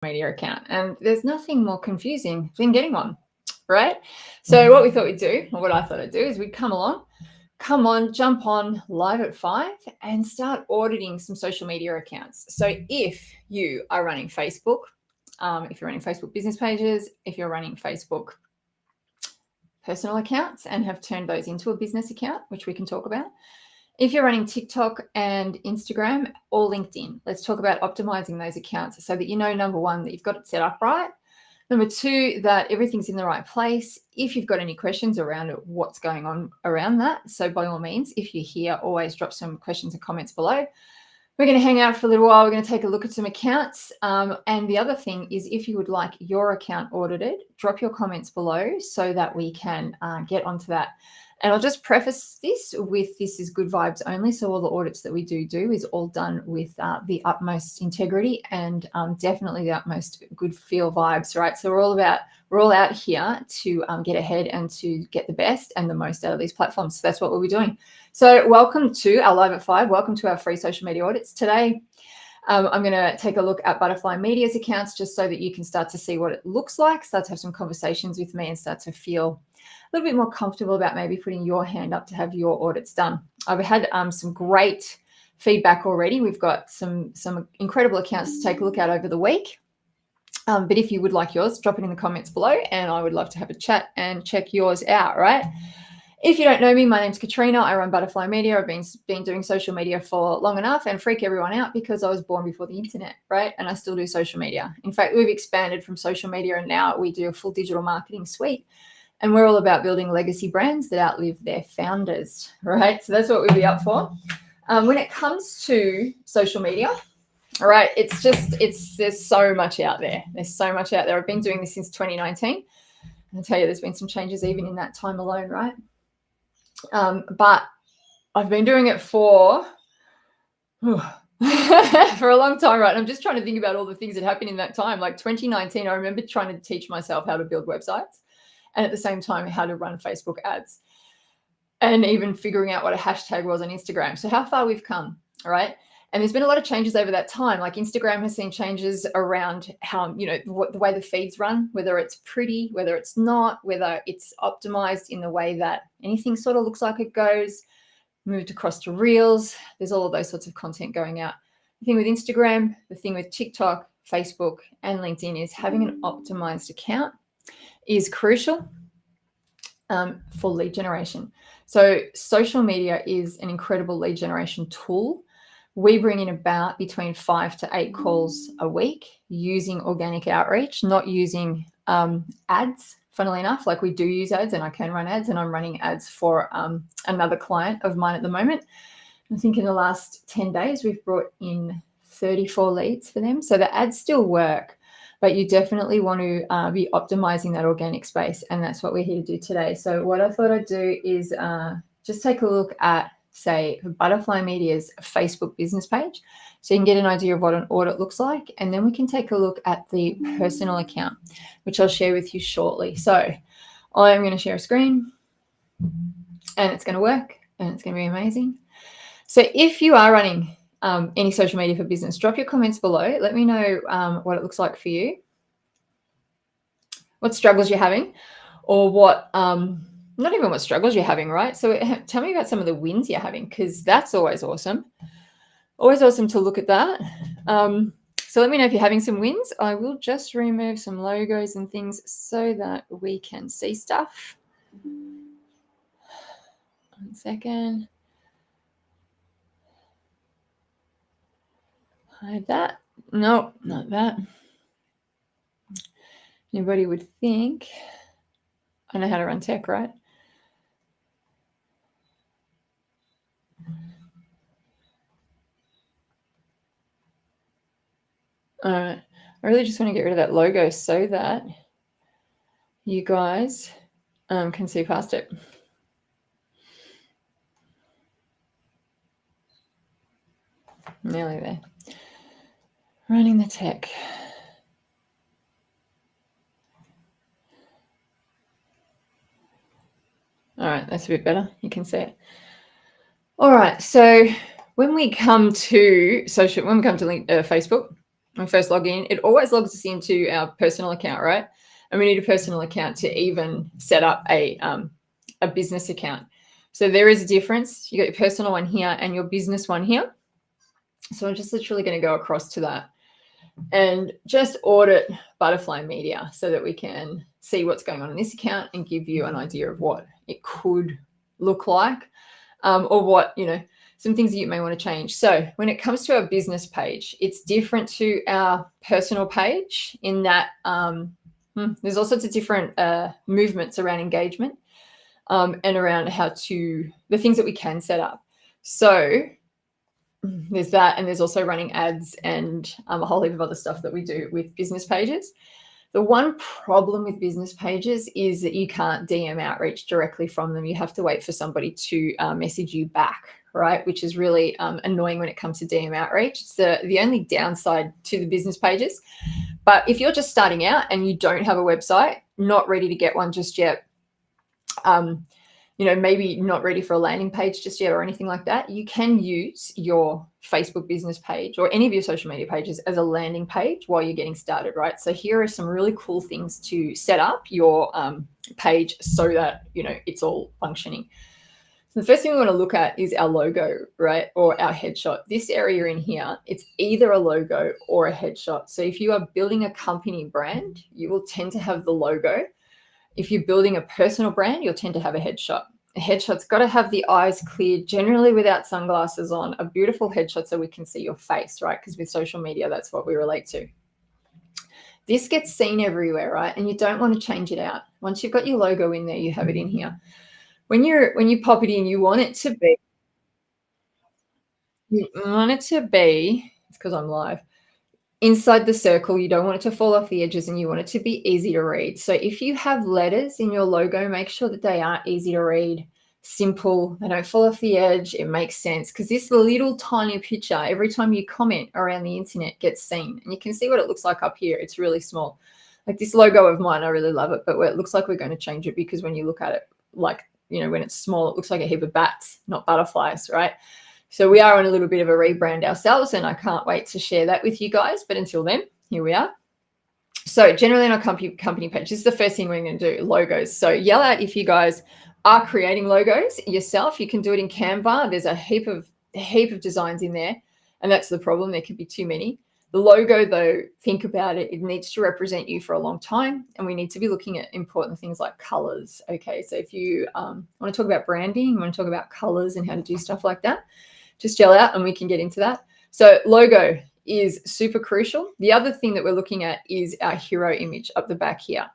media account, and there's nothing more confusing than getting one, right? So what we thought we'd do, or what I thought I'd do, is we'd come on, jump on live at 5 and start auditing some social media accounts. So if you are running Facebook, if you're running Facebook business pages, if you're running Facebook personal accounts and have turned those into a business account, which we can talk about. If you're running TikTok and Instagram or LinkedIn, let's talk about optimizing those accounts so that you know, number one, that you've got it set up right. Number two, that everything's in the right place. If you've got any questions around what's going on around that, so by all means, if you're here, always drop some questions and comments below. We're going to hang out for a little while. We're going to take a look at some accounts. And the other thing is, if you would like your account audited, drop your comments below so that we can get onto that. And I'll just preface this with, this is good vibes only. So all the audits that we do is all done with the utmost integrity and definitely the utmost good feel vibes, right? So we're all out here to get ahead and to get the best and the most out of these platforms. So that's what we'll be doing. So welcome to our Live at 5. Welcome to our free social media audits. Today, I'm going to take a look at Butterfly Media's accounts just so that you can start to see what it looks like, start to have some conversations with me and start to feel a little bit more comfortable about maybe putting your hand up to have your audits done. I've had some great feedback already. We've got some incredible accounts to take a look at over the week. But if you would like yours, drop it in the comments below and I would love to have a chat and check yours out, right? If you don't know me, my name's Katrina. I run Butterfly Media. I've been doing social media for long enough and freak everyone out because I was born before the internet, right? And I still do social media. In fact, we've expanded from social media and now we do a full digital marketing suite. And we're all about building legacy brands that outlive their founders, right? So that's what we'll be up for. When it comes to social media, all right, there's so much out there. There's so much out there. I've been doing this since 2019. I'll tell you, there's been some changes even in that time alone, right? But I've been doing it for a long time, right? And I'm just trying to think about all the things that happened in that time. Like 2019, I remember trying to teach myself how to build websites and at the same time how to run Facebook ads and even figuring out what a hashtag was on Instagram. So how far we've come, all right? And there's been a lot of changes over that time. Like Instagram has seen changes around how, the way the feeds run, whether it's pretty, whether it's not, whether it's optimized in the way that anything sort of looks like it goes, moved across to Reels. There's all of those sorts of content going out. The thing with Instagram, the thing with TikTok, Facebook, and LinkedIn is having an optimized account is crucial for lead generation. So social media is an incredible lead generation tool. We bring in about between 5 to 8 calls a week using organic outreach, not using ads, funnily enough. Like we do use ads and I can run ads and I'm running ads for another client of mine at the moment. I think in the last 10 days, we've brought in 34 leads for them. So the ads still work, but you definitely want to be optimizing that organic space. And that's what we're here to do today. So what I thought I'd do is just take a look at, say, Butterfly Media's Facebook business page. So you can get an idea of what an audit looks like. And then we can take a look at the personal account, which I'll share with you shortly. So I'm going to share a screen and it's going to work and it's going to be amazing. So if you are running any social media for business, drop your comments below. Let me know what it looks like for you, what struggles you're having, or what, not even what struggles you're having, right? So tell me about some of the wins you're having, because that's always awesome. Always awesome to look at that. So let me know if you're having some wins. I will just remove some logos and things so that we can see stuff. 1 second. Hide that. No, not that. Anybody would think I know how to run tech, right? All right. I really just want to get rid of that logo so that you guys can see past it. Nearly there. Running the tech. All right, that's a bit better. You can see it. All right, so when we come to Facebook, when we first log in, it always logs us into our personal account, right? And we need a personal account to even set up a business account. So there is a difference. You got your personal one here and your business one here. So I'm just literally going to go across to that and just audit Butterfly Media so that we can see what's going on in this account and give you an idea of what it could look like, or what, some things that you may want to change. So when it comes to our business page, it's different to our personal page in that there's all sorts of different movements around engagement and around the things that we can set up. So there's that, and there's also running ads and a whole heap of other stuff that we do with business pages. The one problem with business pages is that you can't DM outreach directly from them. You have to wait for somebody to message you back, right? Which is really annoying when it comes to DM outreach. It's the only downside to the business pages. But if you're just starting out and you don't have a website, not ready to get one just yet, maybe not ready for a landing page just yet or anything like that, you can use your Facebook business page or any of your social media pages as a landing page while you're getting started, right? So here are some really cool things to set up your page so that, it's all functioning. So the first thing we want to look at is our logo, right? Or our headshot. This area in here, it's either a logo or a headshot. So if you are building a company brand, you will tend to have the logo. If you're building a personal brand, you'll tend to have a headshot. A headshot's got to have the eyes cleared, generally without sunglasses on, a beautiful headshot so we can see your face, right? Because with social media, that's what we relate to. This gets seen everywhere, right? And you don't want to change it out. Once you've got your logo in there, you have it in here. When you pop it in, you want it to be, it's because I'm live, inside the circle. You don't want it to fall off the edges and you want it to be easy to read. So if you have letters in your logo, make sure that they are easy to read, simple, they don't fall off the edge, it makes sense, because this little tiny picture, every time you comment around the internet, gets seen. And you can see what it looks like up here. It's really small. Like this logo of mine, I really love it, but it looks like we're going to change it because when you look at it, like, when it's small, it looks like a heap of bats, not butterflies, right? So we are on a little bit of a rebrand ourselves, and I can't wait to share that with you guys. But until then, here we are. So generally on our company page, this is the first thing we're going to do, logos. So yell out if you guys are creating logos yourself. You can do it in Canva. There's a heap of designs in there, and that's the problem. There could be too many. The logo, though, think about it. It needs to represent you for a long time, and we need to be looking at important things like colors. Okay, so if you want to talk about branding, you want to talk about colors and how to do stuff like that, just yell out and we can get into that. So logo is super crucial. The other thing that we're looking at is our hero image up the back here.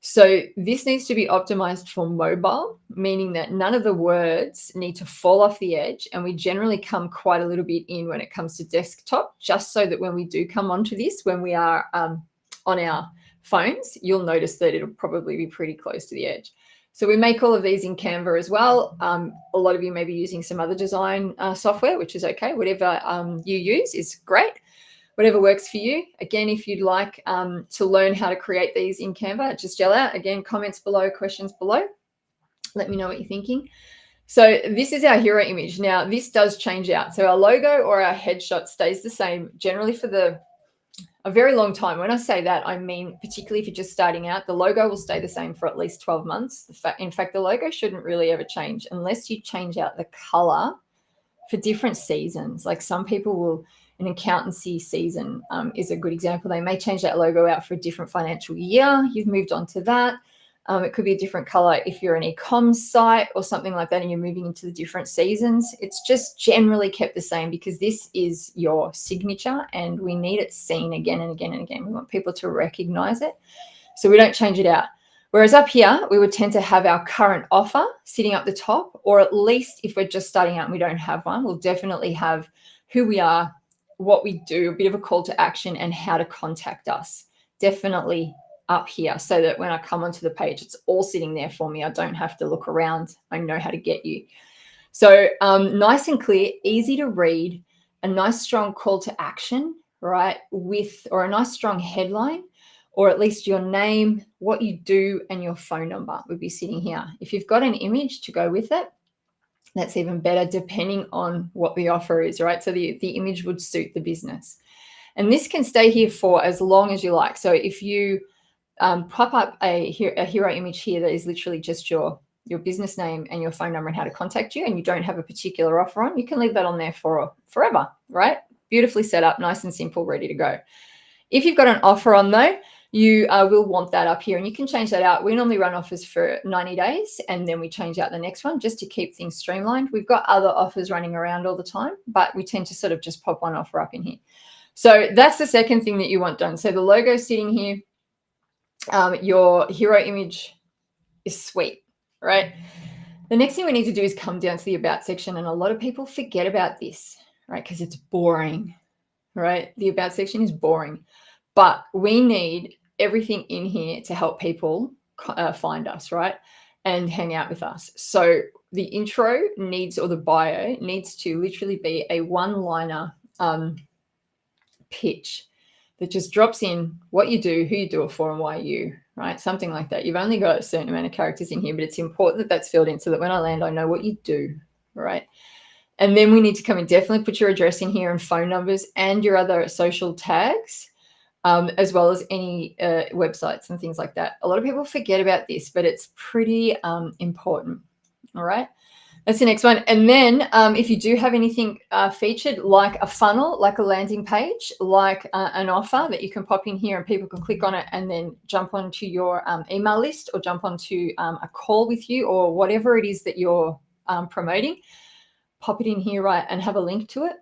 So this needs to be optimized for mobile, meaning that none of the words need to fall off the edge. And we generally come quite a little bit in when it comes to desktop, just so that when we do come onto this, when we are on our phones, you'll notice that it'll probably be pretty close to the edge. So we make all of these in Canva as well. A lot of you may be using some other design software, which is okay. Whatever you use is great. Whatever works for you. Again, if you'd like to learn how to create these in Canva, just yell out. Again, comments below, questions below. Let me know what you're thinking. So this is our hero image. Now, this does change out. So our logo or our headshot stays the same generally for a very long time. When I say that, I mean, particularly if you're just starting out, the logo will stay the same for at least 12 months. In fact, the logo shouldn't really ever change unless you change out the color for different seasons. Like some people will, an accountancy season is a good example. They may change that logo out for a different financial year. You've moved on to that. It could be a different color if you're an e-com site or something like that and you're moving into the different seasons. It's just generally kept the same because this is your signature and we need it seen again and again and again. We want people to recognize it, so we don't change it out. Whereas up here, we would tend to have our current offer sitting up the top, or at least if we're just starting out and we don't have one, we'll definitely have who we are, what we do, a bit of a call to action, and how to contact us. Definitely up here, so that when I come onto the page, it's all sitting there for me. I don't have to look around. I know how to get you. So nice and clear, easy to read, a nice strong call to action, right? Or a nice strong headline, or at least your name, what you do, and your phone number would be sitting here. If you've got an image to go with it, that's even better, depending on what the offer is, right? So the image would suit the business. And this can stay here for as long as you like. So if you pop up a hero image here that is literally just your business name and your phone number and how to contact you, and you don't have a particular offer on, you can leave that on there for forever, right? Beautifully set up, nice and simple, ready to go. If you've got an offer on though, you will want that up here, and you can change that out. We normally run offers for 90 days and then we change out the next one just to keep things streamlined. We've got other offers running around all the time, but we tend to sort of just pop one offer up in here. So that's the second thing that you want done. So the logo sitting here, your hero image is sweet, right? The next thing we need to do is come down to the about section, and a lot of people forget about this, right? Because it's boring, right? The about section is boring, but we need everything in here to help people find us, right? And hang out with us. So the intro needs, or the bio needs to literally be a one-liner pitch that just drops in what you do, who you do it for, and why you, right? Something like that. You've only got a certain amount of characters in here, but it's important that that's filled in so that when I land, I know what you do, right? And then we need to come and definitely put your address in here and phone numbers and your other social tags, as well as any websites and things like that. A lot of people forget about this, but it's pretty important, all right? That's the next one. And then if you do have anything featured, like a funnel, like a landing page, like an offer that you can pop in here and people can click on it and then jump onto your email list or jump onto a call with you or whatever it is that you're promoting, pop it in here, right, and have a link to it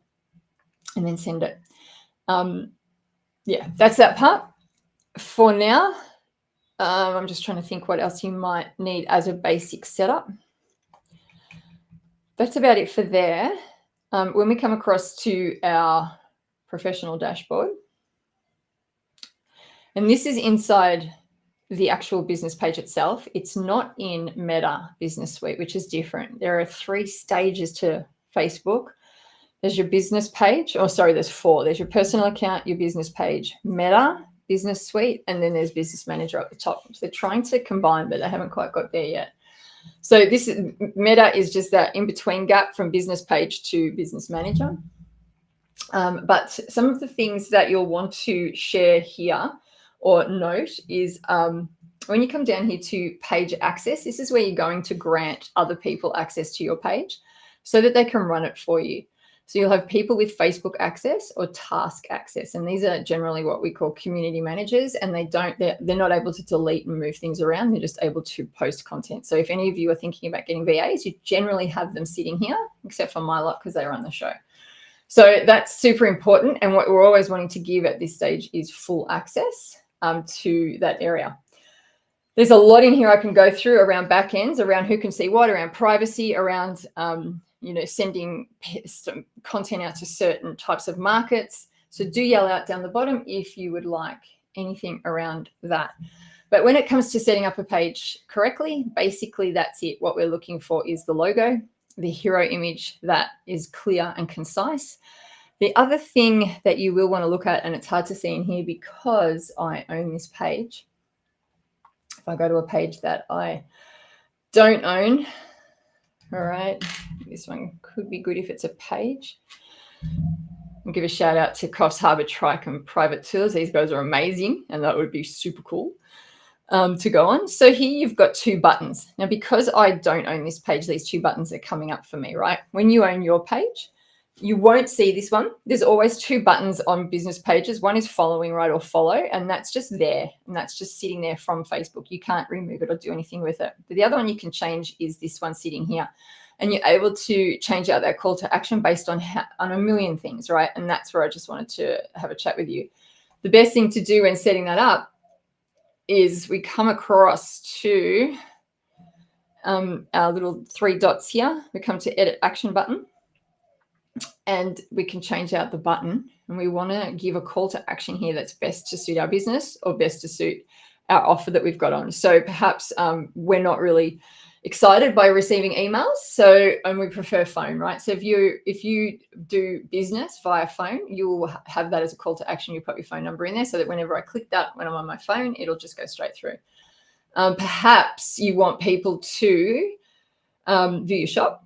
and then send it. Yeah, that's that part. For now, I'm just trying to think what else you might need as a basic setup. That's about it for there. When we come across to our professional dashboard, and this is inside the actual business page itself. It's not in Meta Business Suite, which is different. There are 3 stages to Facebook. There's your business page, or sorry, there's 4. There's your personal account, your business page, Meta Business Suite, and then there's Business Manager at the top. So they're trying to combine, but they haven't quite got there yet. So this is, Meta is just that in-between gap from business page to business manager. But some of the things that you'll want to share here or note is when you come down here to page access, this is where you're going to grant other people access to your page so that they can run it for you. So you'll have people with Facebook access or task access. And these are generally what we call community managers, and they're not able to delete and move things around. They're just able to post content. So if any of you are thinking about getting VAs, you generally have them sitting here, except for my lot because they run the show. So that's super important. And what we're always wanting to give at this stage is full access to that area. There's a lot in here I can go through around backends, around who can see what, around privacy, around sending some content out to certain types of markets. So do yell out down the bottom if you would like anything around that. But when it comes to setting up a page correctly, basically that's it. What we're looking for is the logo, the hero image that is clear and concise. The other thing that you will want to look at, and it's hard to see in here because I own this page. If I go to a page that I don't own, all right, this one could be good if it's a page. I'll give a shout out to Coffs Harbour Trike and Private Tours. These guys are amazing, and that would be super cool to go on. So here you've got 2 buttons. Now, because I don't own this page, these 2 buttons are coming up for me, right? When you own your page, you won't see this one. There's always 2 buttons on business pages. One is following, right, or follow, and that's just there, and that's just sitting there from Facebook. You can't remove it or do anything with it. But the other one you can change is this one sitting here, and you're able to change out that call to action based on a million things, right? And that's where I just wanted to have a chat with you. The best thing to do when setting that up is we come across to our little 3 dots here. We come to edit action button, and we can change out the button, and we want to give a call to action here that's best to suit our business or best to suit our offer that we've got on. So perhaps we're not really excited by receiving emails, and we prefer phone, right? So if you do business via phone, you'll have that as a call to action. You put your phone number in there so that whenever I click that when I'm on my phone, it'll just go straight through. Perhaps you want people to view your shop,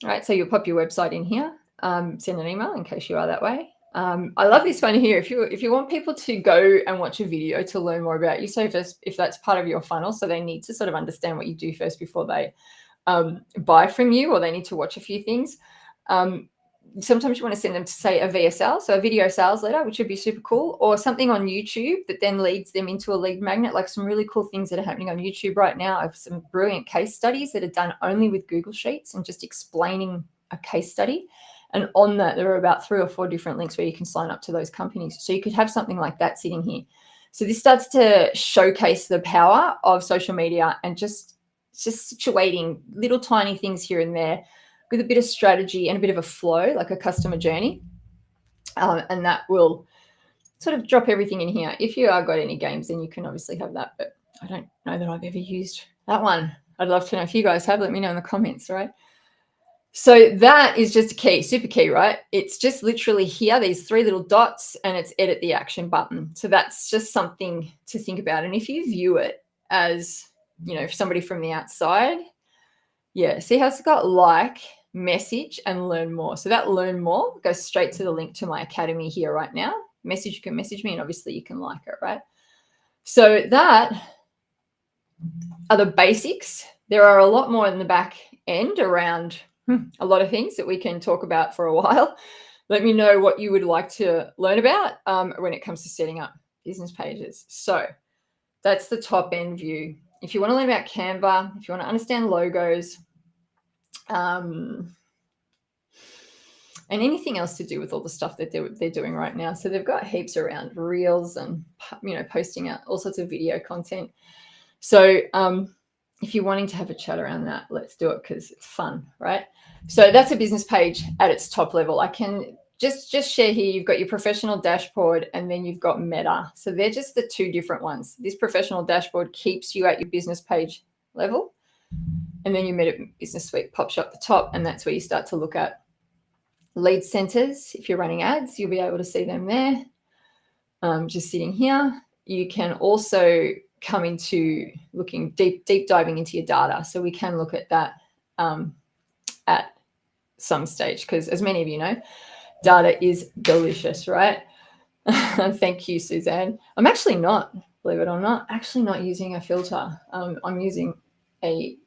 right? So you'll pop your website in here, send an email in case you are that way. I love this one here. If you want people to go and watch a video to learn more about you, so if that's part of your funnel, so they need to sort of understand what you do first before they buy from you, or they need to watch a few things. Sometimes you want to send them to, say, a VSL, so a video sales letter, which would be super cool, or something on YouTube that then leads them into a lead magnet, like some really cool things that are happening on YouTube right now. I have some brilliant case studies that are done only with Google Sheets and just explaining a case study. And on that, there are about 3 or 4 different links where you can sign up to those companies. So you could have something like that sitting here. So this starts to showcase the power of social media and just situating little tiny things here and there with a bit of strategy and a bit of a flow, like a customer journey. And that will sort of drop everything in here. If you are got any games, then you can obviously have that. But I don't know that I've ever used that one. I'd love to know if you guys have. Let me know in the comments, right? So that is just a key, super key, right? It's just literally here, these 3 little dots, and it's edit the action button. So that's just something to think about. And if you view it as, somebody from the outside, yeah, see how it's got like, message, and learn more. So that learn more goes straight to the link to my academy here right now. Message, you can message me, and obviously you can like it, right? So that are the basics. There are a lot more in the back end around a lot of things that we can talk about for a while. Let me know what you would like to learn about when it comes to setting up business pages. So that's the top end view. If you want to learn about Canva, if you want to understand logos, and anything else to do with all the stuff that they're doing right now. So they've got heaps around reels and, posting out all sorts of video content. So if you're wanting to have a chat around that, let's do it, because it's fun, right? So that's a business page at its top level. I can just share here. You've got your professional dashboard, and then you've got Meta. So they're just the 2 different ones. This professional dashboard keeps you at your business page level, and then your Meta Business Suite pops up the top, and that's where you start to look at lead centers. If you're running ads, you'll be able to see them there. Just sitting here. You can also come into looking deep diving into your data. So we can look at that at some stage, because as many of you know, data is delicious, right? Thank you, Suzanne. I'm actually not, believe it or not, actually not using a filter. I'm using a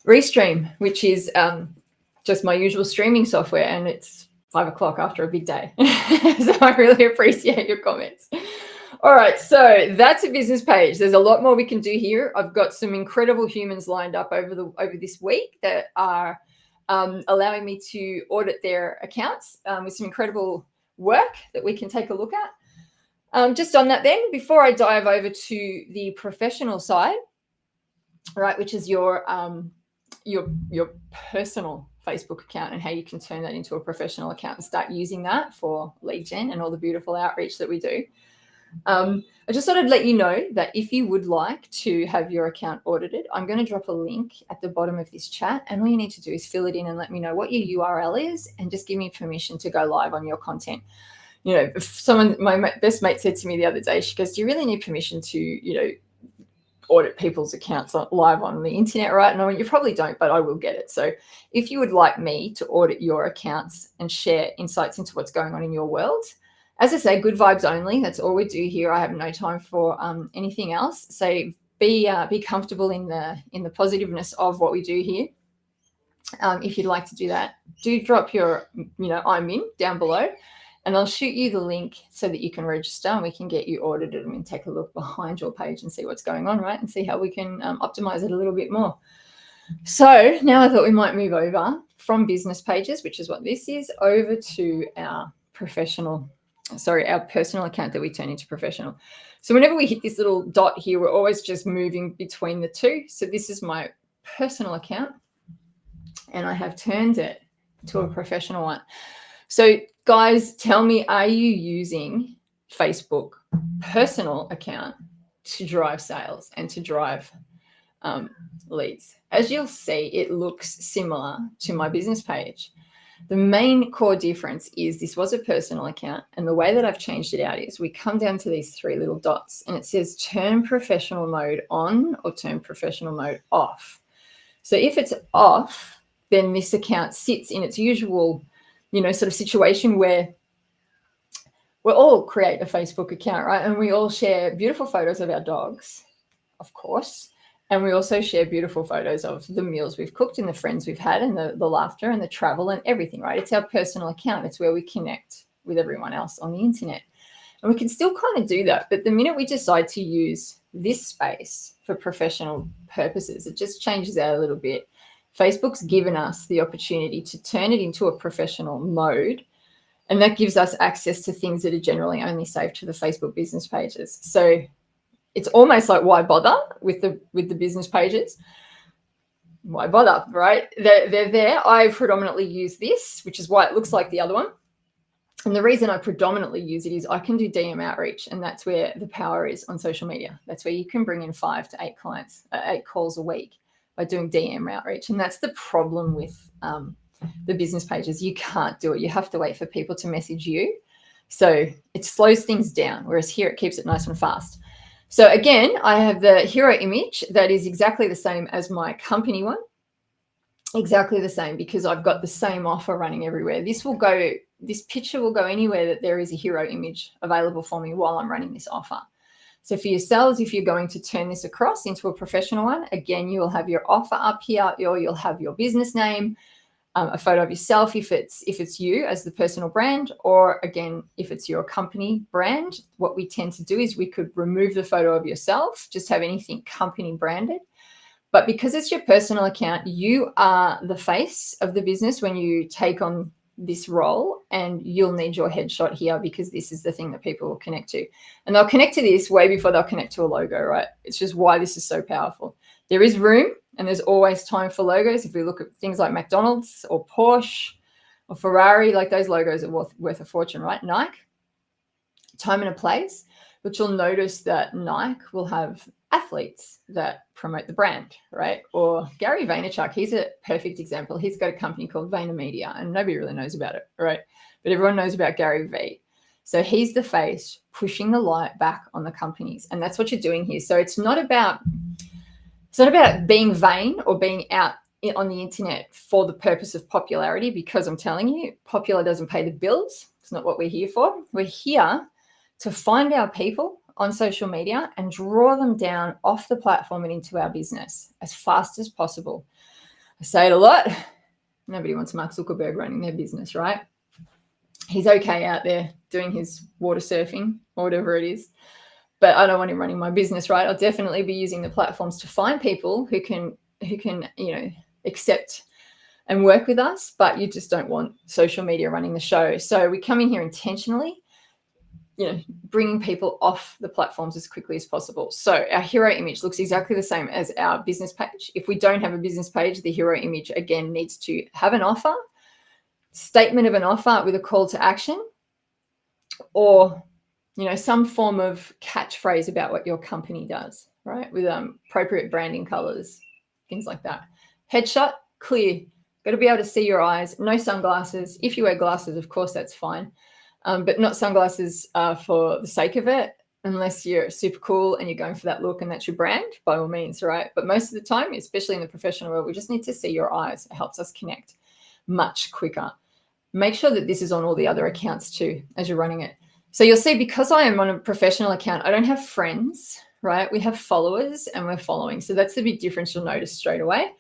Restream, which is just my usual streaming software, and it's 5 o'clock after a big day. So I really appreciate your comments. All right, so that's a business page. There's a lot more we can do here. I've got some incredible humans lined up over this week that are allowing me to audit their accounts with some incredible work that we can take a look at. Just on that then, before I dive over to the professional side, right, which is your personal Facebook account and how you can turn that into a professional account and start using that for lead gen and all the beautiful outreach that we do. I just thought I'd let you know that if you would like to have your account audited, I'm going to drop a link at the bottom of this chat, and all you need to do is fill it in and let me know what your URL is, and just give me permission to go live on your content. If my best mate said to me the other day, she goes, do you really need permission to, audit people's accounts live on the internet, right? No, you probably don't, but I will get it. So if you would like me to audit your accounts and share insights into what's going on in your world, as I say, good vibes only. That's all we do here. I have no time for anything else. So be comfortable in the positiveness of what we do here. If you'd like to do that, do drop your I'm in down below, and I'll shoot you the link so that you can register and we can get you audited and take a look behind your page and see what's going on, right? And see how we can optimize it a little bit more. So now I thought we might move over from business pages, which is what this is, over to our personal account that we turn into professional. So whenever we hit this little dot here, we're always just moving between the 2. So this is my personal account, and I have turned it to a professional one. So guys, tell me, are you using Facebook personal account to drive sales and to drive leads? As you'll see, it looks similar to my business page. The main core difference is this was a personal account, and the way that I've changed it out is we come down to these 3 little dots, and it says turn professional mode on or turn professional mode off. So if it's off, then this account sits in its usual sort of situation where we all create a Facebook account, right? And we all share beautiful photos of our dogs, of course. And we also share beautiful photos of the meals we've cooked and the friends we've had and the laughter and the travel and everything, right? It's our personal account. It's where we connect with everyone else on the internet. And we can still kind of do that. But the minute we decide to use this space for professional purposes, it just changes that a little bit. Facebook's given us the opportunity to turn it into a professional mode. And that gives us access to things that are generally only saved to the Facebook business pages. So it's almost like, why bother with the business pages? Why bother, right? They're there. I predominantly use this, which is why it looks like the other one. And the reason I predominantly use it is I can do DM outreach, and that's where the power is on social media. That's where you can bring in 5 to 8 clients, 8 calls a week by doing DM outreach. And that's the problem with the business pages. You can't do it. You have to wait for people to message you. So it slows things down, whereas here it keeps it nice and fast. So again, I have the hero image that is exactly the same as my company one. Exactly the same, because I've got the same offer running everywhere. This picture will go anywhere that there is a hero image available for me while I'm running this offer. So for yourselves, if you're going to turn this across into a professional one, again, you will have your offer up here, or you'll have your business name, a photo of yourself if it's you as the personal brand, or again, if it's your company brand. What we tend to do is we could remove the photo of yourself, just have anything company branded. But because it's your personal account, you are the face of the business when you take on this role, and you'll need your headshot here because this is the thing that people will connect to. And they'll connect to this way before they'll connect to a logo, right? It's just why this is so powerful. There is room and there's always time for logos. If we look at things like McDonald's or Porsche or Ferrari, like those logos are worth a fortune, right? Nike, time and a place. But you'll notice that Nike will have athletes that promote the brand, right? Or Gary Vaynerchuk, he's a perfect example. He's got a company called VaynerMedia, and nobody really knows about it, right? But everyone knows about Gary V. So he's the face pushing the light back on the companies, and that's what you're doing here. So it's not about being vain or being out on the internet for the purpose of popularity, because I'm telling you, popular doesn't pay the bills. It's not what we're here for. We're here to find our people on social media and draw them down off the platform and into our business as fast as possible. I say it a lot. Nobody wants Mark Zuckerberg running their business, right? He's okay out there doing his water surfing or whatever it is, but I don't want him running my business, right? I'll definitely be using the platforms to find people who can accept and work with us, but you just don't want social media running the show. So we come in here intentionally, bringing people off the platforms as quickly as possible. So our hero image looks exactly the same as our business page. If we don't have a business page, the hero image, again, needs to have an offer, statement of an offer with a call to action, or, some form of catchphrase about what your company does, right? With appropriate branding colors, things like that. Headshot, clear. Got to be able to see your eyes. No sunglasses. If you wear glasses, of course, that's fine. But not sunglasses for the sake of it, unless you're super cool and you're going for that look and that's your brand, by all means, right? But most of the time, especially in the professional world, we just need to see your eyes. It helps us connect much quicker. Make sure that this is on all the other accounts too as you're running it. So you'll see, because I am on a professional account, I don't have friends, right? We have followers and we're following. So that's the big difference you'll notice straight away.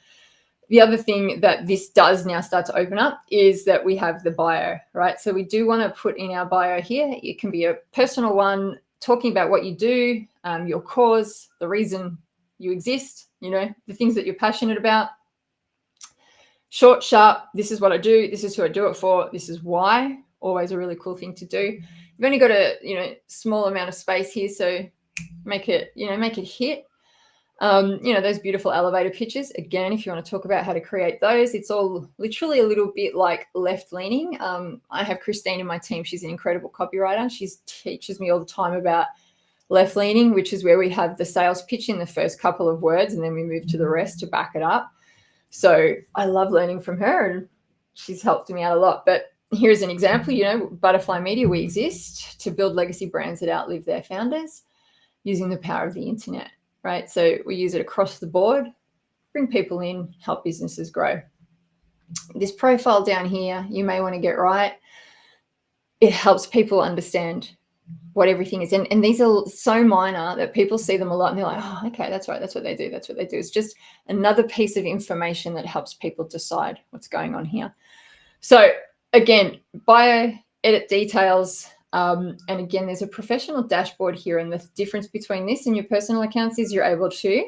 The other thing that this does now start to open up is that we have the bio, right? So we do want to put in our bio here. It can be a personal one, talking about what you do, your cause, the reason you exist, the things that you're passionate about. Short, sharp, this is what I do. This is who I do it for. This is why. Always a really cool thing to do. You've only got a, small amount of space here. So make it hit. Those beautiful elevator pictures. Again, if you want to talk about how to create those, it's all literally a little bit like left leaning. I have Christine in my team. She's an incredible copywriter. She teaches me all the time about left leaning, which is where we have the sales pitch in the first couple of words and then we move to the rest to back it up. So I love learning from her and she's helped me out a lot. But here's an example, Butterfly Media, we exist to build legacy brands that outlive their founders using the power of the internet. Right. So we use it across the board, bring people in, help businesses grow. this profile down here, you may want to get right. It helps people understand what everything is. And these are so minor that people see them a lot and they're like, oh, okay, that's right. That's what they do. That's what they do. It's just another piece of information that helps people decide what's going on here. So again, bio, edit details. And again, there's a professional dashboard here. And the difference between this and your personal accounts is you're able to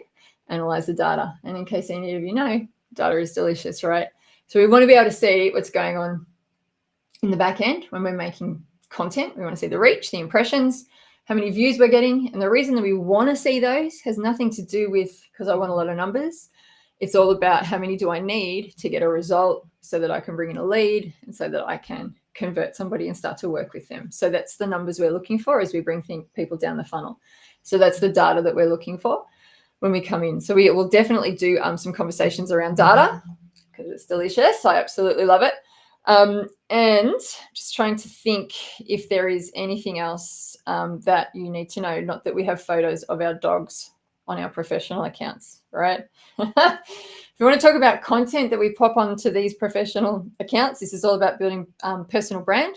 analyze the data. And in case any of you know, data is delicious, right? So we want to be able to see what's going on in the back end when we're making content. We want to see the reach, the impressions, how many views we're getting. And the reason that we want to see those has nothing to do with because I want a lot of numbers. It's all about how many do I need to get a result so that I can bring in a lead and so that I can convert somebody and start to work with them. So that's the numbers we're looking for as we bring people down the funnel. So that's the data that we're looking for when we come in. So we will definitely do some conversations around data because it's delicious. I absolutely love it. And just trying to think if there is anything else that you need to know. Not that we have photos of our dogs on our professional accounts, right? If you want to talk about content that we pop onto these professional accounts, this is all about building personal brand.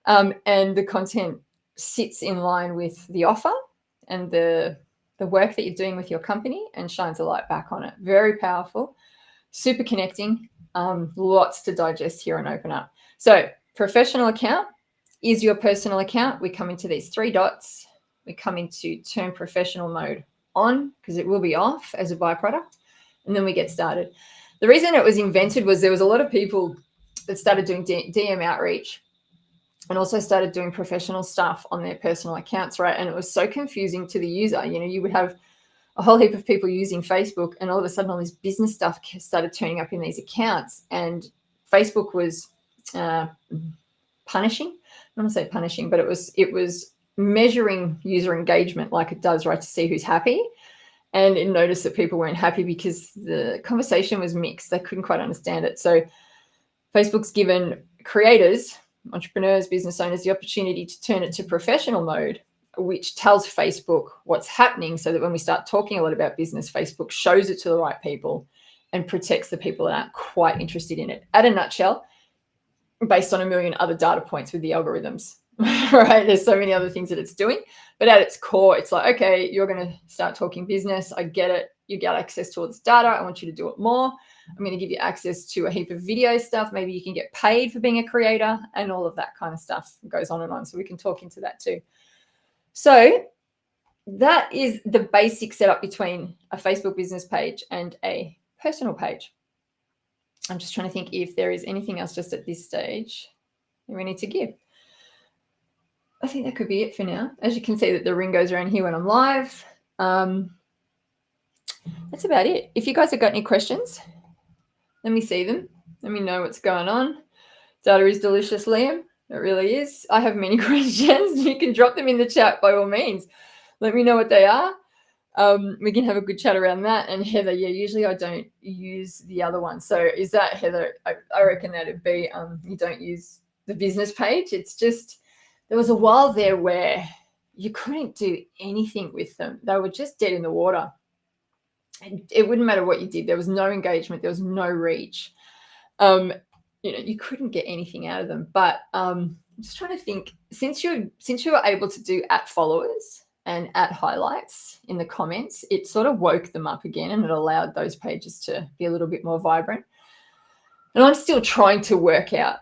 And the content sits in line with the offer and the work that you're doing with your company and shines a light back on it. Very powerful, super connecting. Lots to digest here and open up. So professional account is your personal account. We come into these 3 dots. We come into turn professional mode on because it will be off as a byproduct. And then we get started. The reason it was invented was there was a lot of people that started doing DM outreach and also started doing professional stuff on their personal accounts, right? And it was so confusing to the user. You know, you would have a whole heap of people using Facebook and all of a sudden all this business stuff started turning up in these accounts and Facebook was punishing. I don't want to say punishing, but it was measuring user engagement like it does, right, to see who's happy. And it noticed that people weren't happy because the conversation was mixed. They couldn't quite understand it. So Facebook's given creators, entrepreneurs, business owners the opportunity to turn it to professional mode, which tells Facebook what's happening so that when we start talking a lot about business, Facebook shows it to the right people and protects the people that aren't quite interested in it. At a nutshell, based on a million other data points with the algorithms, right? There's so many other things that it's doing, but at its core, it's like, okay, you're going to start talking business. I get it. You get access to all this data. I want you to do it more. I'm going to give you access to a heap of video stuff. Maybe you can get paid for being a creator and all of that kind of stuff goes on and on. So we can talk into that too. So that is the basic setup between a Facebook business page and a personal page. I'm just trying to think if there is anything else just at this stage that we need to give. I think that could be it for now. As you can see that the ring goes around here when I'm live. That's about it. If you guys have got any questions, let me see them. Let me know what's going on. Data is delicious, Liam. It really is. I have many questions. You can drop them in the chat by all means. Let me know what they are. We can have a good chat around that. And Heather, yeah, usually I don't use the other one. So is that, Heather? I reckon that'd be you don't use the business page. It's just there was a while there where you couldn't do anything with them. They were just dead in the water. And it wouldn't matter what you did. There was no engagement. There was no reach. You couldn't get anything out of them. But I'm just trying to think, since you were able to do @followers and @highlights in the comments, it sort of woke them up again and it allowed those pages to be a little bit more vibrant. And I'm still trying to work out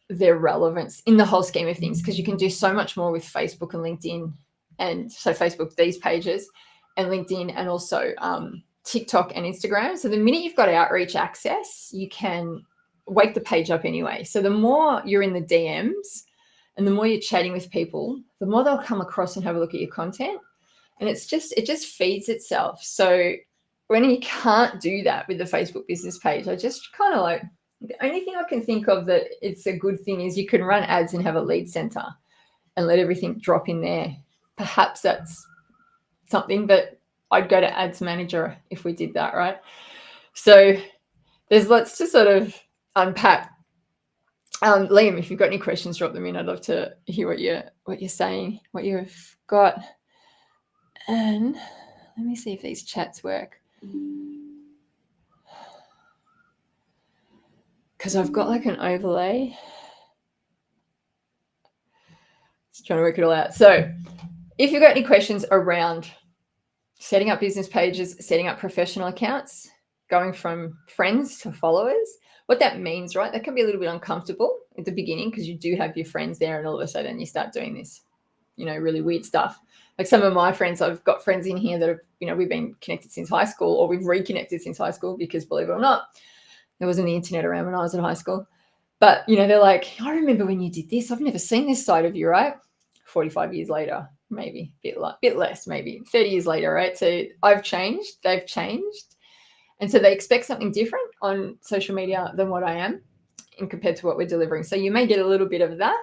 their relevance in the whole scheme of things because you can do so much more with Facebook and LinkedIn. And so Facebook, these pages, and LinkedIn, and also TikTok and Instagram. So the minute you've got outreach access, you can wake the page up anyway. So the more you're in the DMs and the more you're chatting with people, the more they'll come across and have a look at your content. And it just feeds itself. So when you can't do that with the Facebook business page, I just kind of like, the only thing I can think of that it's a good thing is you can run ads and have a lead center and let everything drop in there. Perhaps that's something, but I'd go to Ads Manager if we did that, right? So there's lots to sort of unpack. Liam, if you've got any questions, drop them in. I'd love to hear what you're saying, what you've got. And let me see if these chats work. because I've got like an overlay. Just trying to work it all out. So if you've got any questions around setting up business pages, setting up professional accounts, going from friends to followers, what that means, right? That can be a little bit uncomfortable at the beginning because you do have your friends there and all of a sudden you start doing this, really weird stuff. Like some of my friends, I've got friends in here that have, we've been connected since high school, or we've reconnected since high school because, believe it or not, there wasn't the internet around when I was in high school. But, they're like, I remember when you did this. I've never seen this side of you, right? 45 years later, maybe a bit less, maybe 30 years later, right? So I've changed, they've changed. And so they expect something different on social media than what I am in compared to what we're delivering. So you may get a little bit of that.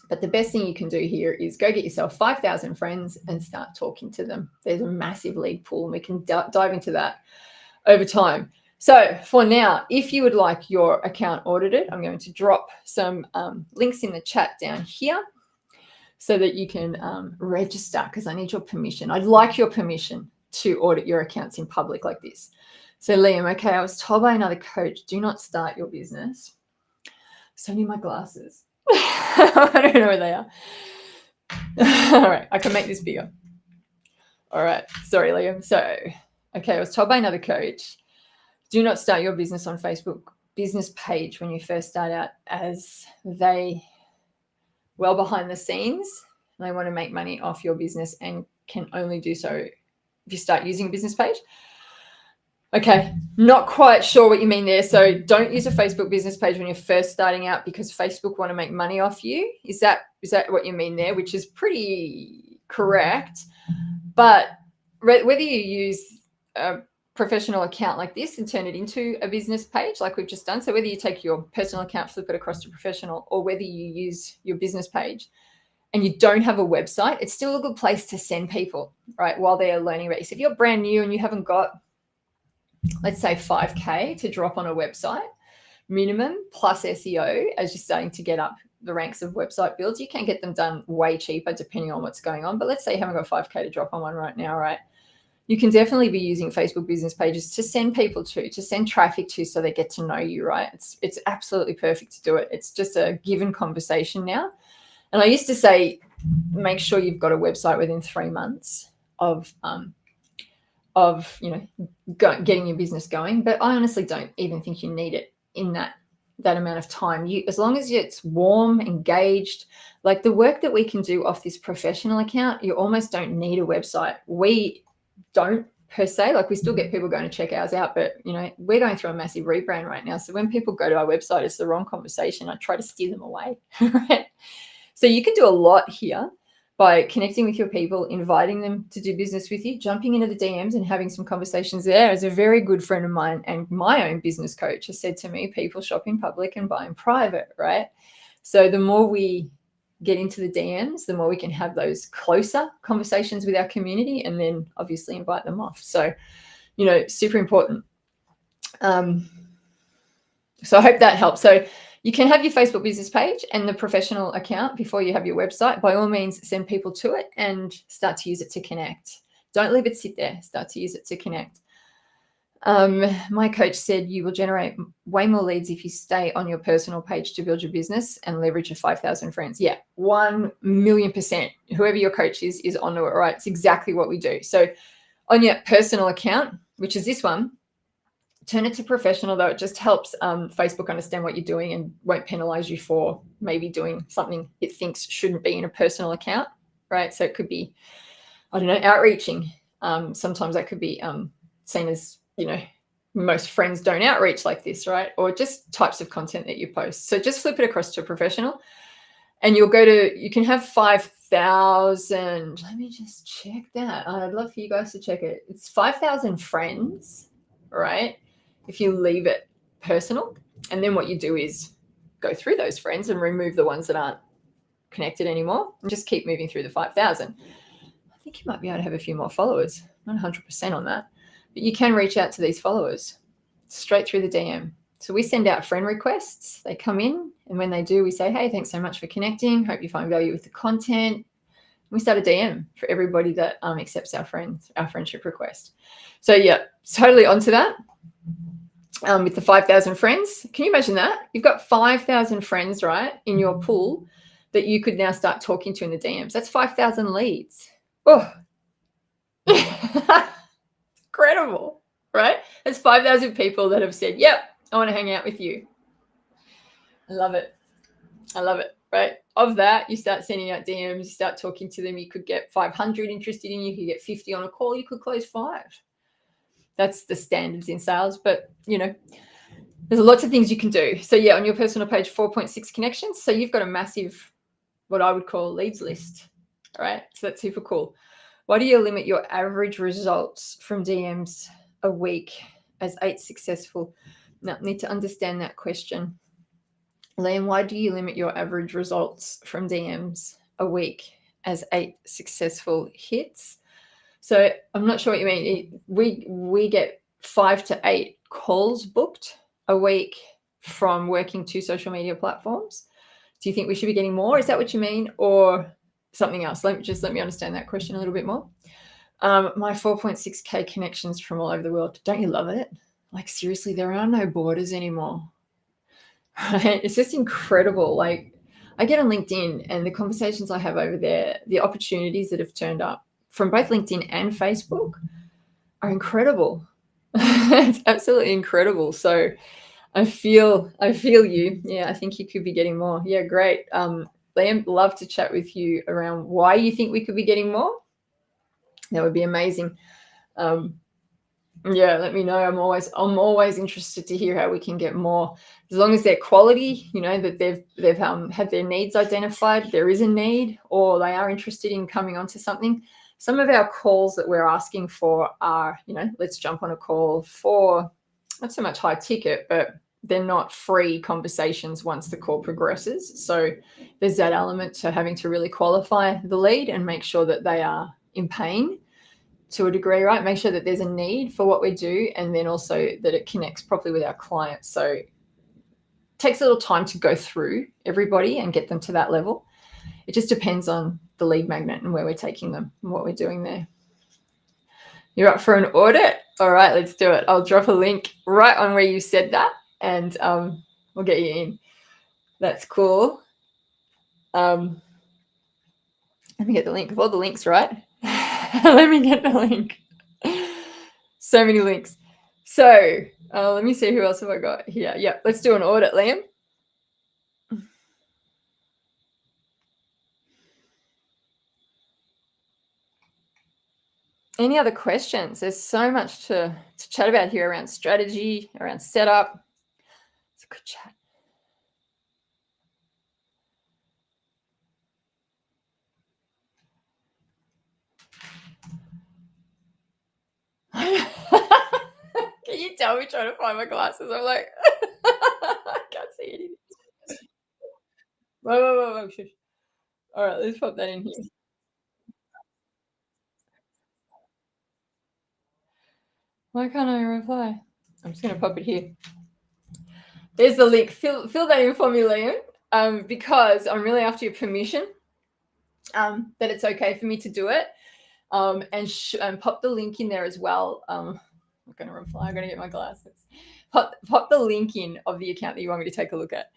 But the best thing you can do here is go get yourself 5,000 friends and start talking to them. There's a massive lead pool, and we can dive into that over time. So for now, if you would like your account audited, I'm going to drop some links in the chat down here so that you can register, because I need your permission. I'd like your permission to audit your accounts in public like this. So Liam, okay, I was told by another coach, do not start your business. So need my glasses. I don't know where they are. All right, I can make this bigger. All right, sorry, Liam. So, okay, I was told by another coach, do not start your business on Facebook business page when you first start out, as they well behind the scenes and they want to make money off your business and can only do so if you start using a business page. Okay, not quite sure what you mean there. So don't use a Facebook business page when you're first starting out because Facebook want to make money off you. Is that what you mean there? Which is pretty correct. But whether you use a professional account like this and turn it into a business page like we've just done, so whether you take your personal account, flip it across to professional, or whether you use your business page and you don't have a website, it's still a good place to send people, right, while they're learning about you. So if you're brand new and you haven't got, let's say, 5K to drop on a website minimum plus SEO as you're starting to get up the ranks of website builds, you can get them done way cheaper depending on what's going on. But let's say you haven't got 5K to drop on one right now, right? You can definitely be using Facebook business pages to send people to send traffic to, so they get to know you, right? It's absolutely perfect to do it. It's just a given conversation now. And I used to say, make sure you've got a website within 3 months of getting your business going. But I honestly don't even think you need it in that amount of time. As long as it's warm, engaged, like the work that we can do off this professional account, you almost don't need a website. We don't per se, like we still get people going to check ours out, but we're going through a massive rebrand right now. So when people go to our website, it's the wrong conversation. I try to steer them away. Right? So you can do a lot here by connecting with your people, inviting them to do business with you, jumping into the DMs and having some conversations there. As a very good friend of mine and my own business coach has said to me, people shop in public and buy in private, right? So the more we get into the DMs, the more we can have those closer conversations with our community and then obviously invite them off. So, super important. So I hope that helps. So you can have your Facebook business page and the professional account before you have your website. By all means, send people to it and start to use it to connect. Don't leave it sit there. Start to use it to connect. My coach said you will generate way more leads if you stay on your personal page to build your business and leverage your 5,000 friends. Yeah, 1,000,000%. Whoever your coach is onto it, right? It's exactly what we do. So on your personal account, which is this one, turn it to professional, though. It just helps Facebook understand what you're doing and won't penalize you for maybe doing something it thinks shouldn't be in a personal account, right? So it could be, I don't know, outreaching. Sometimes that could be seen as, most friends don't outreach like this, right? Or just types of content that you post. So just flip it across to professional and you can have 5,000. Let me just check that. I'd love for you guys to check it. It's 5,000 friends, right? If you leave it personal. And then what you do is go through those friends and remove the ones that aren't connected anymore and just keep moving through the 5,000. I think you might be able to have a few more followers. Not 100% on that. But you can reach out to these followers straight through the DM. So we send out friend requests. They come in, and when they do, we say, hey, thanks so much for connecting. Hope you find value with the content. We start a DM for everybody that accepts our friendship request. So yeah, totally onto that. with the 5,000 friends. Can you imagine that? You've got 5,000 friends, right, in your pool that you could now start talking to in the DMs. That's 5,000 leads. Oh, incredible, right? That's 5,000 people that have said, yep, I want to hang out with you. I love it. I love it, right? Of that, you start sending out DMs, you start talking to them. You could get 500 interested in you. You could get 50 on a call. You could close 5. That's the standards in sales. But, there's lots of things you can do. So, yeah, on your personal page, 4.6 connections. So you've got a massive, what I would call leads list, all right? So that's super cool. Why do you limit your average results from DMs a week as 8 successful? Now, need to understand that question. Liam, why do you limit your average results from DMs a week as 8 successful hits? So I'm not sure what you mean. We get 5 to 8 calls booked a week from working 2 social media platforms. Do you think we should be getting more? Is that what you mean? Or something else? Let me understand that question a little bit more. My 4.6K connections from all over the world. Don't you love it? Like, seriously, there are no borders anymore. Right? It's just incredible. Like, I get on LinkedIn and the conversations I have over there, the opportunities that have turned up from both LinkedIn and Facebook are incredible. It's absolutely incredible. So I feel you. Yeah, I think you could be getting more. Yeah, great. Liam, love to chat with you around why you think we could be getting more. That would be amazing. Yeah, let me know. I'm always interested to hear how we can get more, as long as they're quality. That they've had their needs identified. There is a need, or they are interested in coming onto something. Some of our calls that we're asking for are, let's jump on a call for not so much high ticket, but they're not free conversations once the call progresses. So there's that element to having to really qualify the lead and make sure that they are in pain to a degree, right? Make sure that there's a need for what we do, and then also that it connects properly with our clients. So it takes a little time to go through everybody and get them to that level. It just depends on the lead magnet and where we're taking them and what we're doing there. You're up for an audit? All right, let's do it. I'll drop a link right on where you said that, and we'll get you in. That's cool. Let me get the link. Of all the links, right? Let me get the link. So many links. So let me see, who else have I got here? Yeah, let's do an audit, Liam. Any other questions? There's so much to chat about here around strategy, around setup. It's a good chat. Can you tell me trying to find my glasses? I'm like, I can't see anything. Whoa, shush. All right, let's pop that in here. Why can't I reply? I'm just going to pop it here. There's the link. Fill that in for me, Liam, because I'm really after your permission that it's okay for me to do it. And pop the link in there as well. I'm going to reply. I'm going to get my glasses. Pop the link in of the account that you want me to take a look at.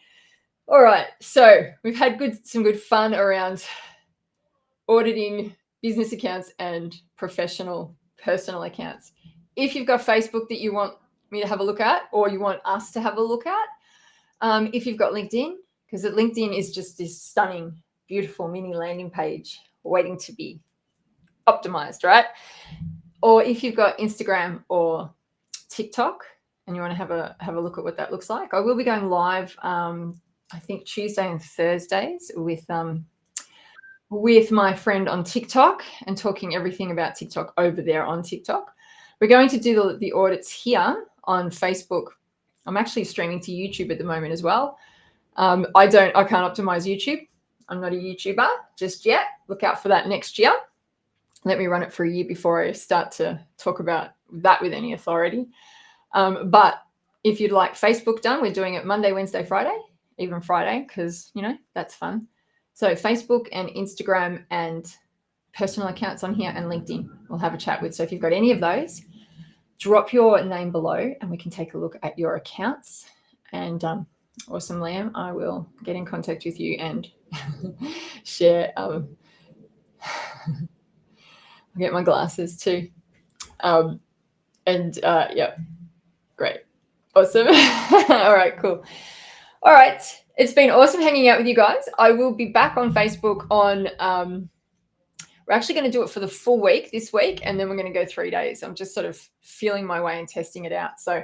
All right. So we've had some good fun around auditing business accounts and professional personal accounts. If you've got Facebook that you want me to have a look at, or you want us to have a look at, if you've got LinkedIn, because LinkedIn is just this stunning, beautiful mini landing page waiting to be optimized, right? Or if you've got Instagram or TikTok and you want to have a look at what that looks like, I will be going live, I think Tuesday and Thursdays with my friend on TikTok and talking everything about TikTok over there on TikTok. We're going to do the audits here on Facebook. I'm actually streaming to YouTube at the moment as well. I can't optimize YouTube. I'm not a YouTuber just yet. Look out for that next year. Let me run it for a year before I start to talk about that with any authority. But if you'd like Facebook done, we're doing it Monday, Wednesday, Friday, even Friday, because, that's fun. So Facebook and Instagram and personal accounts on here and LinkedIn we'll have a chat with. So if you've got any of those, drop your name below and we can take a look at your accounts. And awesome, Liam. I will get in contact with you and share. I'll get my glasses too. Yeah, great. Awesome. All right, cool. All right. It's been awesome hanging out with you guys. I will be back on Facebook on, we're actually going to do it for the full week this week, and then we're going to go 3 days. I'm just sort of feeling my way and testing it out. So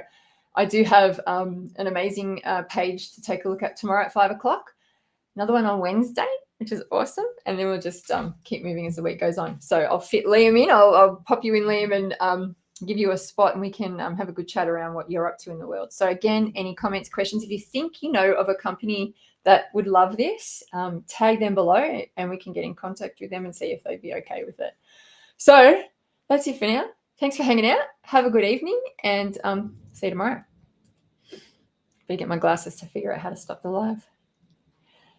I do have an amazing page to take a look at tomorrow at 5 o'clock. Another one on Wednesday, which is awesome. And then we'll just keep moving as the week goes on. So I'll fit Liam in. I'll pop you in, Liam, and give you a spot, and we can have a good chat around what you're up to in the world. So again, any comments, questions, if you think you know of a company that would love this, tag them below and we can get in contact with them and see if they'd be okay with it. So that's it for now. Thanks for hanging out. Have a good evening, and see you tomorrow. Better get my glasses to figure out how to stop the live.